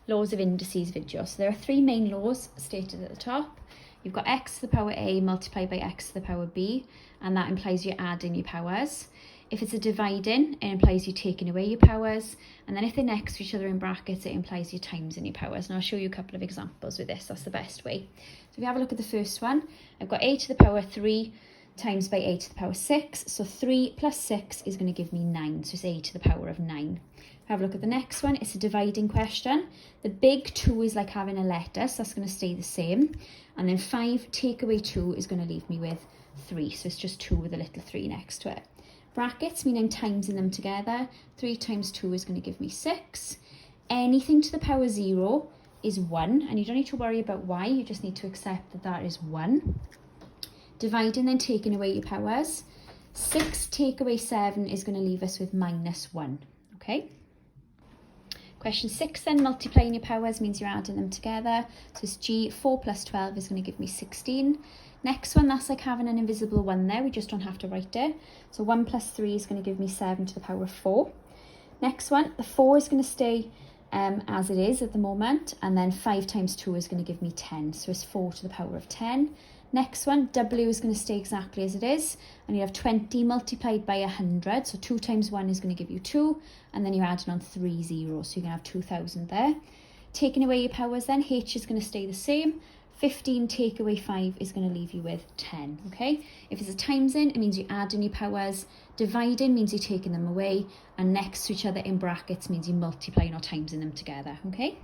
laws of indices video. So there are three main laws stated at the top. You've got x to the power a multiplied by x to the power b, and that implies you're adding your powers. If it's a dividing, it implies you're taking away your powers. And then if they're next to each other in brackets, it implies you're timesing your powers. And I'll show you a couple of examples with this. That's the best way. So if you have a look at the first one, I've got a to the power 3 times by a to the power 6. So 3 plus 6 is going to give me 9. So it's a to the power of 9. Have a look at the next one. It's a dividing question. The big 2 is like having a letter, so that's going to stay the same. And then 5 take away 2 is going to leave me with 3. So it's just 2 with a little 3 next to it. Brackets mean I'm timesing them together. 3 times 2 is going to give me 6. Anything to the power 0 is 1. And you don't need to worry about why. You just need to accept that that is 1. Dividing, then taking away your powers. 6 take away 7 is going to leave us with minus 1. Okay. Question 6 then, multiplying your powers means you're adding them together. So it's G, 4 plus 12 is going to give me 16. Next one, that's like having an invisible 1 there. We just don't have to write it. So 1 plus 3 is going to give me 7 to the power of 4. Next one, the 4 is going to stay as it is at the moment. And then 5 times 2 is going to give me 10. So it's 4 to the power of 10. Next one, W is going to stay exactly as it is. And you have 20 multiplied by 100. So 2 times 1 is going to give you 2. And then you're adding on 3 zeros. So you're going to have 2,000 there. Taking away your powers then, H is going to stay the same. 15 take away 5 is going to leave you with 10, okay? If it's a timesing, it means you're adding your powers. Dividing means you're taking them away. And next to each other in brackets means you're multiplying or timesing them together, okay?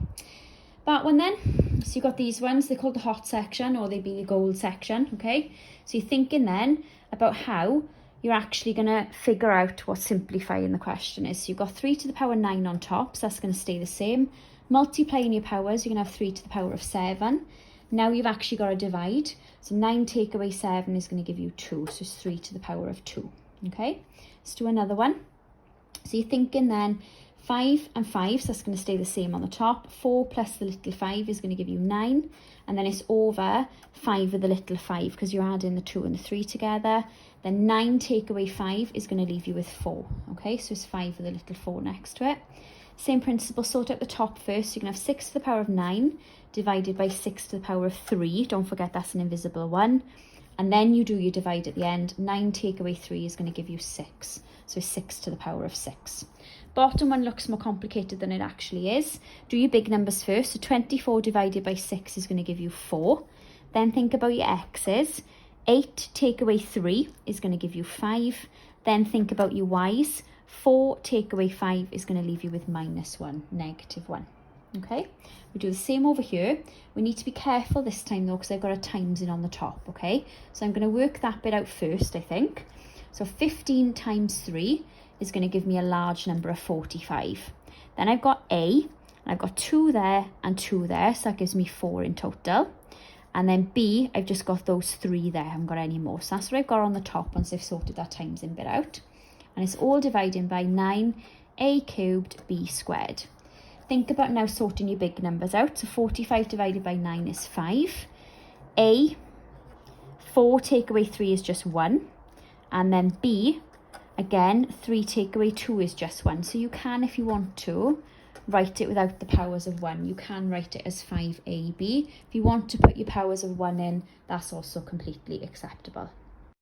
That one then, so you've got these ones, they're called the hot section, or they'd be the gold section, okay? So you're thinking then about how you're actually going to figure out what simplifying the question is. So you've got 3 to the power 9 on top, so that's going to stay the same. Multiplying your powers, you're going to have 3 to the power of 7. Now you've actually got to divide. So 9 take away 7 is going to give you 2, so it's 3 to the power of 2, okay? Let's do another one. So you're thinking then, 5 and 5, so that's going to stay the same on the top. 4 plus the little 5 is going to give you 9. And then it's over 5 with the little 5 because you're adding the 2 and the 3 together. Then 9 take away 5 is going to leave you with 4. Okay, so it's 5 with a little 4 next to it. Same principle, sort out the top first. So you're going to have 6 to the power of 9 divided by 6 to the power of 3. Don't forget that's an invisible 1. And then you do your divide at the end. 9 take away 3 is going to give you 6. So 6 to the power of 6. Bottom one looks more complicated than it actually is. Do your big numbers first. So 24 divided by 6 is going to give you 4. Then think about your x's. 8 take away 3 is going to give you 5. Then think about your y's. 4 take away 5 is going to leave you with minus 1, negative 1. Okay, we do the same over here. We need to be careful this time though because I've got a timesing on the top, okay? So I'm going to work that bit out first, I think. So 15 times 3 is going to give me a large number of 45. Then I've got A, and I've got 2 there and 2 there, so that gives me 4 in total. And then B, I've just got those 3 there, I haven't got any more. So that's what I've got on the top once I've sorted that timesing bit out. And it's all dividing by 9a cubed b squared. Think about now sorting your big numbers out. So 45 divided by 9 is 5. A, 4 take away 3 is just 1. And then B, again, 3 take away 2 is just 1. So you can, if you want to, write it without the powers of 1. You can write it as 5ab. If you want to put your powers of 1 in, that's also completely acceptable.